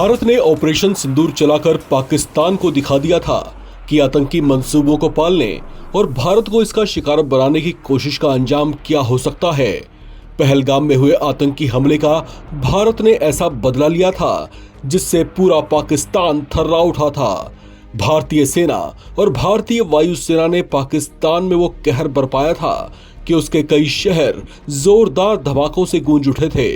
भारत ने ऑपरेशन सिंदूर चलाकर पाकिस्तान को दिखा दिया था कि आतंकी मंसूबों को पालने और भारत को इसका शिकार बनाने की कोशिश का अंजाम क्या हो सकता है। पहलगाम में हुए आतंकी हमले का भारत ने ऐसा बदला लिया था जिससे पूरा पाकिस्तान थर्रा उठा था। भारतीय सेना और भारतीय वायुसेना ने पाकिस्तान में वो कहर बरपाया था कि उसके कई शहर जोरदार धमाकों से गूंज उठे थे।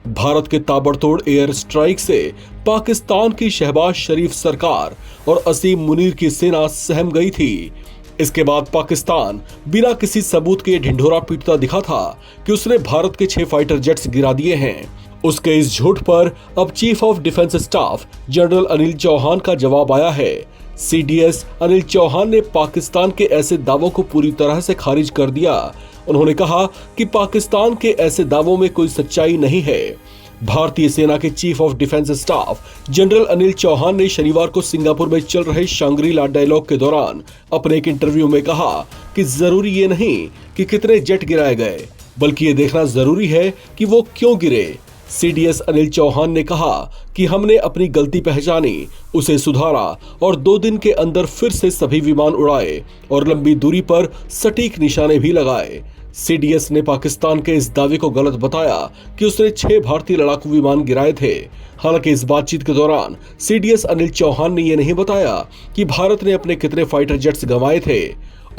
भारत के ताबड़तोड़ एयर स्ट्राइक से पाकिस्तान की शहबाज शरीफ सरकार और असीम मुनीर की सेना सहम गई थी। इसके बाद पाकिस्तान बिना किसी सबूत के ढिंढोरा पीटता दिखा था कि उसने भारत के 6 फाइटर जेट्स गिरा दिए हैं। उसके इस झूठ पर अब chief of defence staff general Anil Chauhan का जवाब आया है। सीडीएस अनिल चौहान ने पाकिस्तान के ऐसे दावों को पूरी तरह से खारिज कर दिया। उन्होंने कहा कि पाकिस्तान के ऐसे दावों में कोई सच्चाई नहीं है। भारतीय सेना के chief of defence staff general Anil Chauhan ने शनिवार को सिंगापुर में चल रहे शांग्री-ला डायलॉग के दौरान अपने एक इंटरव्यू में कहा कि जरूरी ये नहीं कि कितने जेट गिराए गए, बल्कि ये देखना जरूरी है कि वो क्यों गिरे। सीडीएस अनिल चौहान ने कहा कि हमने अपनी गलती पहचानी, उसे सुधारा और 2 दिन के अंदर फिर से सभी विमान उड़ाए और लंबी दूरी पर सटीक निशाने भी लगाए। सीडीएस ने पाकिस्तान के इस दावे को गलत बताया कि उसने 6 भारतीय लड़ाकू विमान गिराए थे। हालांकि इस बातचीत के दौरान सीडीएस अनिल चौहान ने यह नहीं बताया कि भारत ने अपने कितने फाइटर जेट्स गंवाए थे।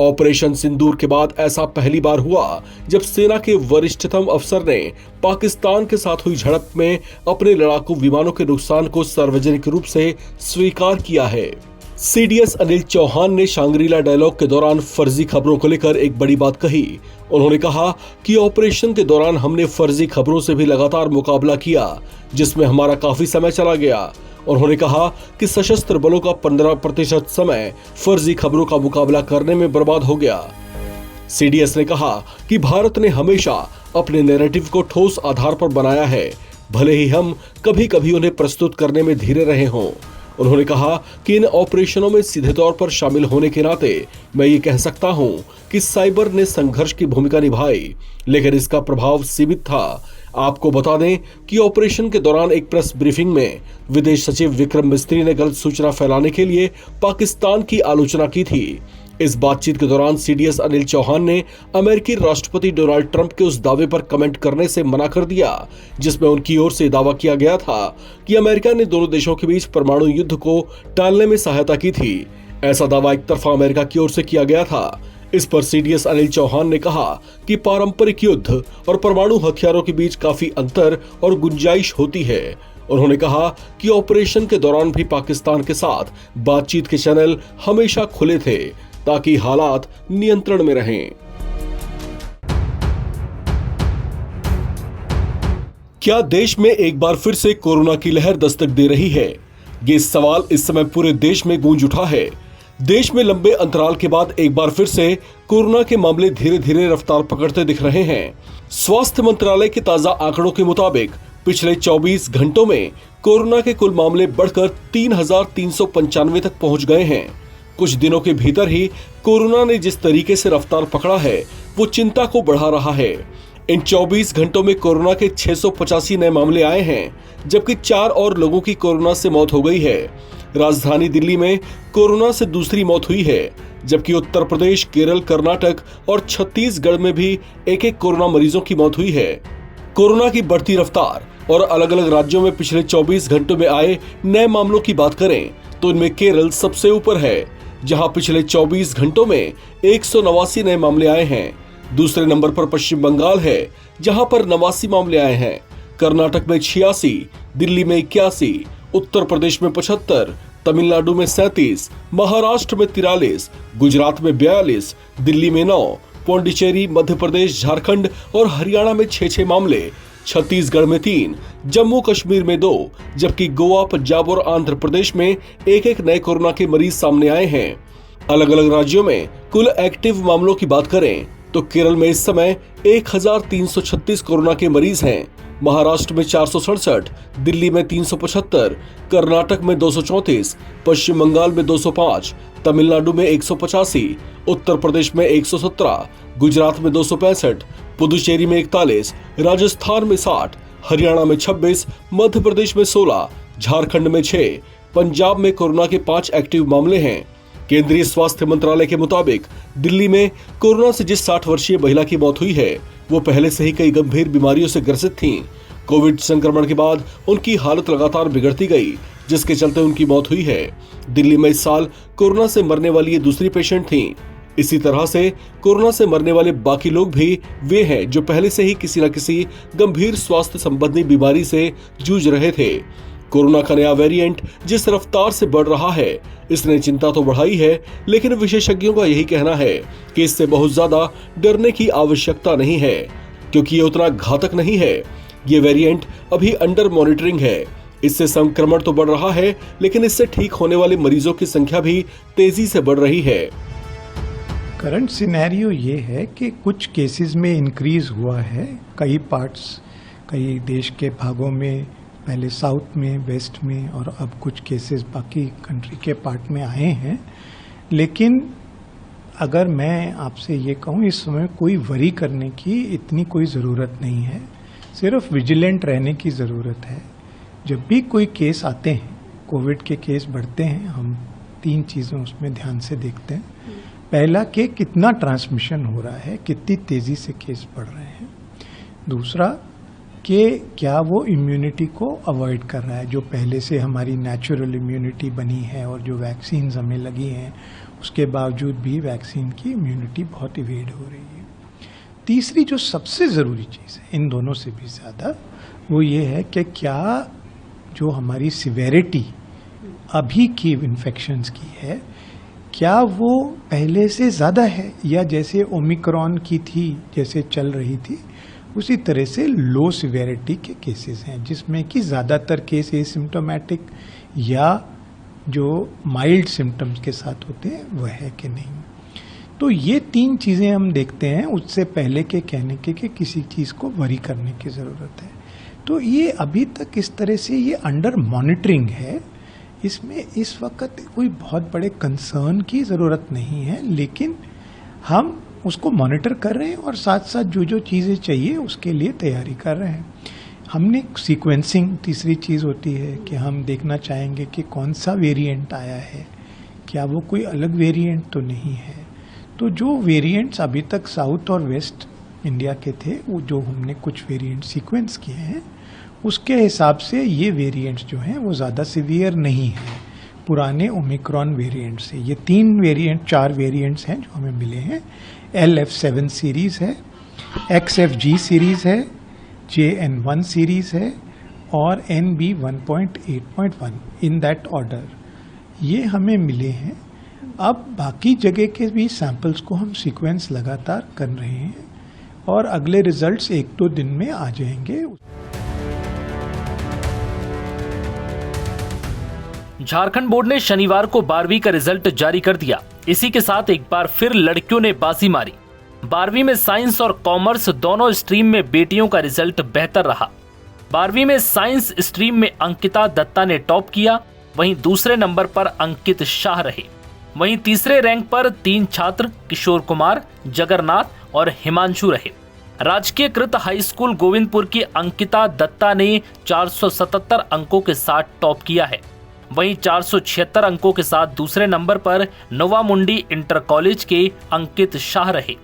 ऑपरेशन सिंदूर के बाद ऐसा पहली बार हुआ जब सेना के वरिष्ठतम अफसर ने पाकिस्तान के साथ हुई झड़प में अपने लड़ाकू विमानों के नुकसान को सार्वजनिक रूप से स्वीकार किया है। सीडीएस अनिल चौहान ने शांग्री-ला डायलॉग के दौरान फर्जी खबरों को लेकर एक बड़ी बात कही। उन्होंने कहा कि ऑपरेशन के दौरान हमने फर्जी खबरों से भी लगातार मुकाबला किया, जिसमें हमारा काफी समय चला गया। उन्होंने कहा कि सशस्त्र बलों का 15% समय फर्जी खबरों का मुकाबला करने में बर्बाद हो गया। सीडीएस ने कहा कि भारत ने हमेशा अपने नैरेटिव को ठोस आधार पर बनाया है, भले ही हम कभी कभी उन्हें प्रस्तुत करने में धीरे रहे हों। उन्होंने कहा कि इन ऑपरेशनों में सीधे तौर पर शामिल होने के नाते मैं ये कह सकता हूं कि साइबर ने संघर्ष की भूमिका निभाई, लेकिन इसका प्रभाव सीमित था। आपको बता दें कि ऑपरेशन के दौरान एक प्रेस ब्रीफिंग में विदेश सचिव विक्रम मिस्त्री ने गलत सूचना फैलाने के लिए पाकिस्तान की आलोचना की थी। इस बातचीत के दौरान सीडीएस अनिल चौहान ने अमेरिकी राष्ट्रपति डोनाल्ड ट्रंप के उस दावे पर कमेंट करने से मना कर दिया जिसमें उनकी ओर से दावा किया गया था कि अमेरिका ने दोनों देशों के बीच परमाणु युद्ध को टालने में सहायता की थी। ऐसा दावा एक तरफा अमेरिका की ओर से किया गया था। इस पर सीडीएस अनिल चौहान ने कहा कि पारंपरिक युद्ध और परमाणु हथियारों के बीच काफी अंतर और गुंजाइश होती है। उन्होंने कहा कि ऑपरेशन के दौरान भी पाकिस्तान के साथ बातचीत के चैनल हमेशा खुले थे ताकि हालात नियंत्रण में रहें। क्या देश में एक बार फिर से कोरोना की लहर दस्तक दे रही है? ये सवाल इस समय पूरे देश में गूंज उठा है। देश में लंबे अंतराल के बाद एक बार फिर से कोरोना के मामले धीरे धीरे रफ्तार पकड़ते दिख रहे हैं। स्वास्थ्य मंत्रालय के ताजा आंकड़ों के मुताबिक पिछले 24 घंटों में कोरोना के कुल मामले बढ़कर 3,395 तक पहुंच गए हैं। कुछ दिनों के भीतर ही कोरोना ने जिस तरीके से रफ्तार पकड़ा है वो चिंता को बढ़ा रहा है। इन 24 घंटों में कोरोना के 685 नए मामले आए हैं, जबकि 4 और लोगों की कोरोना से मौत हो गई है। राजधानी दिल्ली में कोरोना से दूसरी मौत हुई है, जबकि उत्तर प्रदेश, केरल, कर्नाटक और छत्तीसगढ़ में भी एक कोरोना मरीजों की मौत हुई है। कोरोना की बढ़ती रफ्तार और अलग अलग राज्यों में पिछले 24 घंटों में आए नए मामलों की बात करें तो इनमें केरल सबसे ऊपर है, जहां पिछले 24 घंटों में 189 नए मामले आए हैं। दूसरे नंबर पर पश्चिम बंगाल है, जहां पर 89 मामले आए हैं। कर्नाटक में 86, दिल्ली में 81, उत्तर प्रदेश में 75, तमिलनाडु में 37, महाराष्ट्र में 43, गुजरात में 42, दिल्ली में 9, पौंडीचेरी, मध्य प्रदेश, झारखंड और हरियाणा में 6 मामले, छत्तीसगढ़ में 3, जम्मू कश्मीर में 2, जबकि गोवा, पंजाब और आंध्र प्रदेश में एक नए कोरोना के मरीज सामने आए हैं। अलग अलग राज्यों में कुल एक्टिव मामलों की बात करें तो केरल में इस समय 1,336 कोरोना के मरीज हैं, महाराष्ट्र में 467, दिल्ली में 375, कर्नाटक में 234, पश्चिम बंगाल में 205, तमिलनाडु में 185, उत्तर प्रदेश में 117, गुजरात में 265, पुदुचेरी में 41, राजस्थान में 60, हरियाणा में 26, मध्य प्रदेश में 16, झारखंड में 6, पंजाब में कोरोना के 5 एक्टिव मामले हैं। केंद्रीय स्वास्थ्य मंत्रालय के मुताबिक दिल्ली में कोरोना से जिस 60 वर्षीय महिला की मौत हुई है वो पहले से ही कई गंभीर बीमारियों से ग्रसित थीं। कोविड संक्रमण के बाद उनकी हालत लगातार बिगड़ती गई, जिसके चलते उनकी मौत हुई है। दिल्ली में इस साल कोरोना से मरने वाली ये दूसरी पेशेंट थीं। इसी तरह से कोरोना से मरने वाले बाकी लोग भी वे हैं जो पहले से ही किसी न किसी गंभीर स्वास्थ्य संबंधी बीमारी से जूझ रहे थे। कोरोना का नया वेरिएंट जिस रफ्तार से बढ़ रहा है, इसने चिंता तो बढ़ाई है, लेकिन विशेषज्ञों का यही कहना है कि इससे बहुत ज्यादा डरने की आवश्यकता नहीं है, क्योंकि ये उतना घातक नहीं है। ये वेरिएंट अभी अंडर मॉनिटरिंग है। इससे संक्रमण तो बढ़ रहा है, लेकिन इससे ठीक होने वाले मरीजों की संख्या भी तेजी से बढ़ रही है। करंट सिनेरियो ये है कि कुछ केसेस में इंक्रीज हुआ है, कई देश के भागों में, पहले साउथ में, वेस्ट में, और अब कुछ केसेस बाकी कंट्री के पार्ट में आए हैं। लेकिन अगर मैं आपसे ये कहूँ, इस समय कोई वरी करने की इतनी कोई ज़रूरत नहीं है, सिर्फ विजिलेंट रहने की ज़रूरत है। जब भी कोई केस आते हैं, कोविड के केस बढ़ते हैं, हम 3 चीज़ें उसमें ध्यान से देखते हैं। पहला कि कितना ट्रांसमिशन हो रहा है, कितनी तेज़ी से केस बढ़ रहे हैं। दूसरा कि क्या वो इम्यूनिटी को अवॉइड कर रहा है, जो पहले से हमारी नेचुरल इम्यूनिटी बनी है और जो वैक्सीन्स हमें लगी हैं, उसके बावजूद भी वैक्सीन की इम्यूनिटी बहुत इवेड हो रही है। तीसरी जो सबसे ज़रूरी चीज़ है, इन दोनों से भी ज़्यादा, वो ये है कि क्या जो हमारी सिवेरिटी अभी की इन्फेक्शंस की है, क्या वो पहले से ज़्यादा है, या जैसे ओमिक्रॉन की थी, जैसे चल रही थी, उसी तरह से लो सिवेरिटी के केसेस हैं, जिसमें कि ज़्यादातर केस एसिम्प्टोमेटिक या जो माइल्ड सिम्टम्स के साथ होते हैं वह है कि नहीं। तो ये 3 चीज़ें हम देखते हैं उससे पहले के कहने के कि किसी चीज़ को वरी करने की ज़रूरत है। तो ये अभी तक इस तरह से ये अंडर मॉनिटरिंग है, इसमें इस वक्त कोई बहुत बड़े कंसर्न की ज़रूरत नहीं है, लेकिन हम उसको मॉनिटर कर रहे हैं और साथ साथ जो चीज़ें चाहिए उसके लिए तैयारी कर रहे हैं। हमने सीक्वेंसिंग, तीसरी चीज़ होती है कि हम देखना चाहेंगे कि कौन सा वेरिएंट आया है, क्या वो कोई अलग वेरिएंट तो नहीं है। तो जो वेरिएंट्स अभी तक साउथ और वेस्ट इंडिया के थे, वो जो हमने कुछ वेरिएंट सीक्वेंस किए हैं, उसके हिसाब से ये वेरिएंट्स जो हैं वो ज़्यादा सीवियर नहीं है पुराने ओमिक्रॉन वेरिएंट से। ये 4 वेरिएंट्स हैं जो हमें मिले हैं। LF7 सीरीज़ है, XFG सीरीज़ है, JN1 सीरीज़ है और NB 1.8.1, इन दैट ऑर्डर ये हमें मिले हैं। अब बाकी जगह के भी सैंपल्स को हम सीक्वेंस लगातार कर रहे हैं और अगले रिजल्ट्स 1-2 दिन में आ जाएंगे। झारखंड बोर्ड ने शनिवार को 12वीं का रिजल्ट जारी कर दिया। इसी के साथ एक बार फिर लड़कियों ने बाजी मारी। 12वीं में साइंस और कॉमर्स दोनों स्ट्रीम में बेटियों का रिजल्ट बेहतर रहा। 12वीं में साइंस स्ट्रीम में अंकिता दत्ता ने टॉप किया, वहीं दूसरे नंबर पर अंकित शाह रहे। वहीं तीसरे रैंक पर 3 छात्र किशोर कुमार, जगरनाथ और हिमांशु रहे। राजकीय कृत हाई स्कूल गोविंदपुर की अंकिता दत्ता ने 477 अंकों के साथ टॉप किया है। वहीं 476 अंकों के साथ दूसरे नंबर पर नोवामुंडी इंटर कॉलेज के अंकित शाह रहे।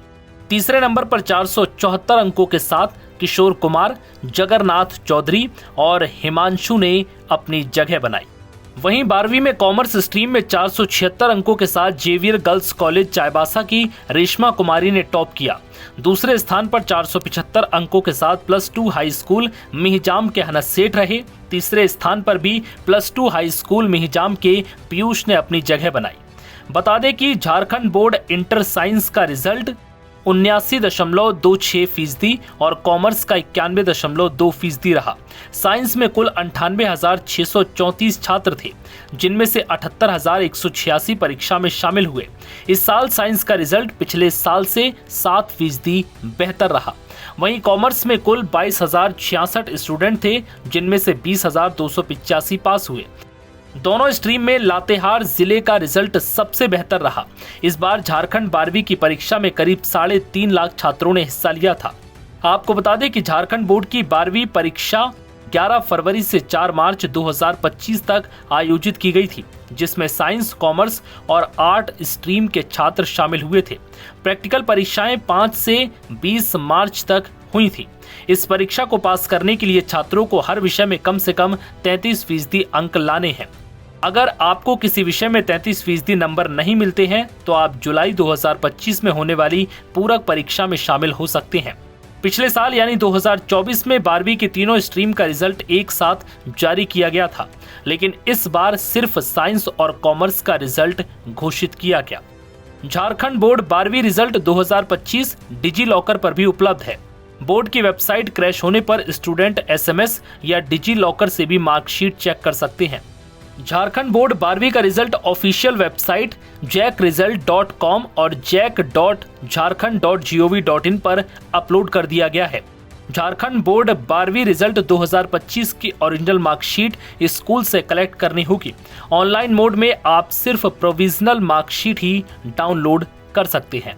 तीसरे नंबर पर 474 अंकों के साथ किशोर कुमार, जगरनाथ चौधरी और हिमांशु ने अपनी जगह बनाई। वहीं 12वीं में कॉमर्स स्ट्रीम में 476 अंकों के साथ जेवियर गर्ल्स कॉलेज चाईबासा की रेशमा कुमारी ने टॉप किया। दूसरे स्थान पर 475 अंकों के साथ +2 हाई स्कूल मिहिजाम के हनस सेठ रहे। तीसरे स्थान पर भी +2 हाई स्कूल मिहिजाम के पीयूष ने अपनी जगह बनाई। बता दें कि झारखंड बोर्ड इंटर साइंस का रिजल्ट 79.26% और कॉमर्स का 91.2% रहा। साइंस में कुल 98,634 छात्र थे, जिनमें से 78,186 परीक्षा में शामिल हुए। इस साल साइंस का रिजल्ट पिछले साल से 7% बेहतर रहा। वहीं कॉमर्स में कुल 22,066 स्टूडेंट थे, जिनमें से 20,285 पास हुए। दोनों स्ट्रीम में लातेहार जिले का रिजल्ट सबसे बेहतर रहा। इस बार झारखंड 12वीं की परीक्षा में करीब 3.5 लाख छात्रों ने हिस्सा लिया था। आपको बता दें कि झारखंड बोर्ड की 12वीं परीक्षा 11 फरवरी से 4 मार्च 2025 तक आयोजित की गई थी, जिसमें साइंस, कॉमर्स और आर्ट स्ट्रीम के छात्र शामिल हुए थे। प्रैक्टिकल परीक्षाएं 5 से 20 मार्च तक हुई थी। इस परीक्षा को पास करने के लिए छात्रों को हर विषय में कम से कम 33% अंक लाने हैं। अगर आपको किसी विषय में 33% नंबर नहीं मिलते हैं तो आप जुलाई 2025 में होने वाली पूरक परीक्षा में शामिल हो सकते हैं। पिछले साल यानी 2024 में 12वीं की तीनों स्ट्रीम का रिजल्ट एक साथ जारी किया गया था, लेकिन इस बार सिर्फ साइंस और कॉमर्स का रिजल्ट घोषित किया गया। झारखंड बोर्ड 12वीं रिजल्ट 2025 डिजी लॉकर पर भी उपलब्ध है। बोर्ड की वेबसाइट क्रैश होने पर स्टूडेंट SMS या डिजी लॉकर से भी मार्कशीट चेक कर सकते हैं। झारखंड बोर्ड 12वीं का रिजल्ट ऑफिशियल वेबसाइट jackresult.com और jack.jharkhand.gov.in पर अपलोड कर दिया गया है। झारखंड बोर्ड 12वीं रिजल्ट 2025 की ओरिजिनल मार्कशीट स्कूल से कलेक्ट करनी होगी। ऑनलाइन मोड में आप सिर्फ प्रोविजनल मार्कशीट ही डाउनलोड कर सकते हैं।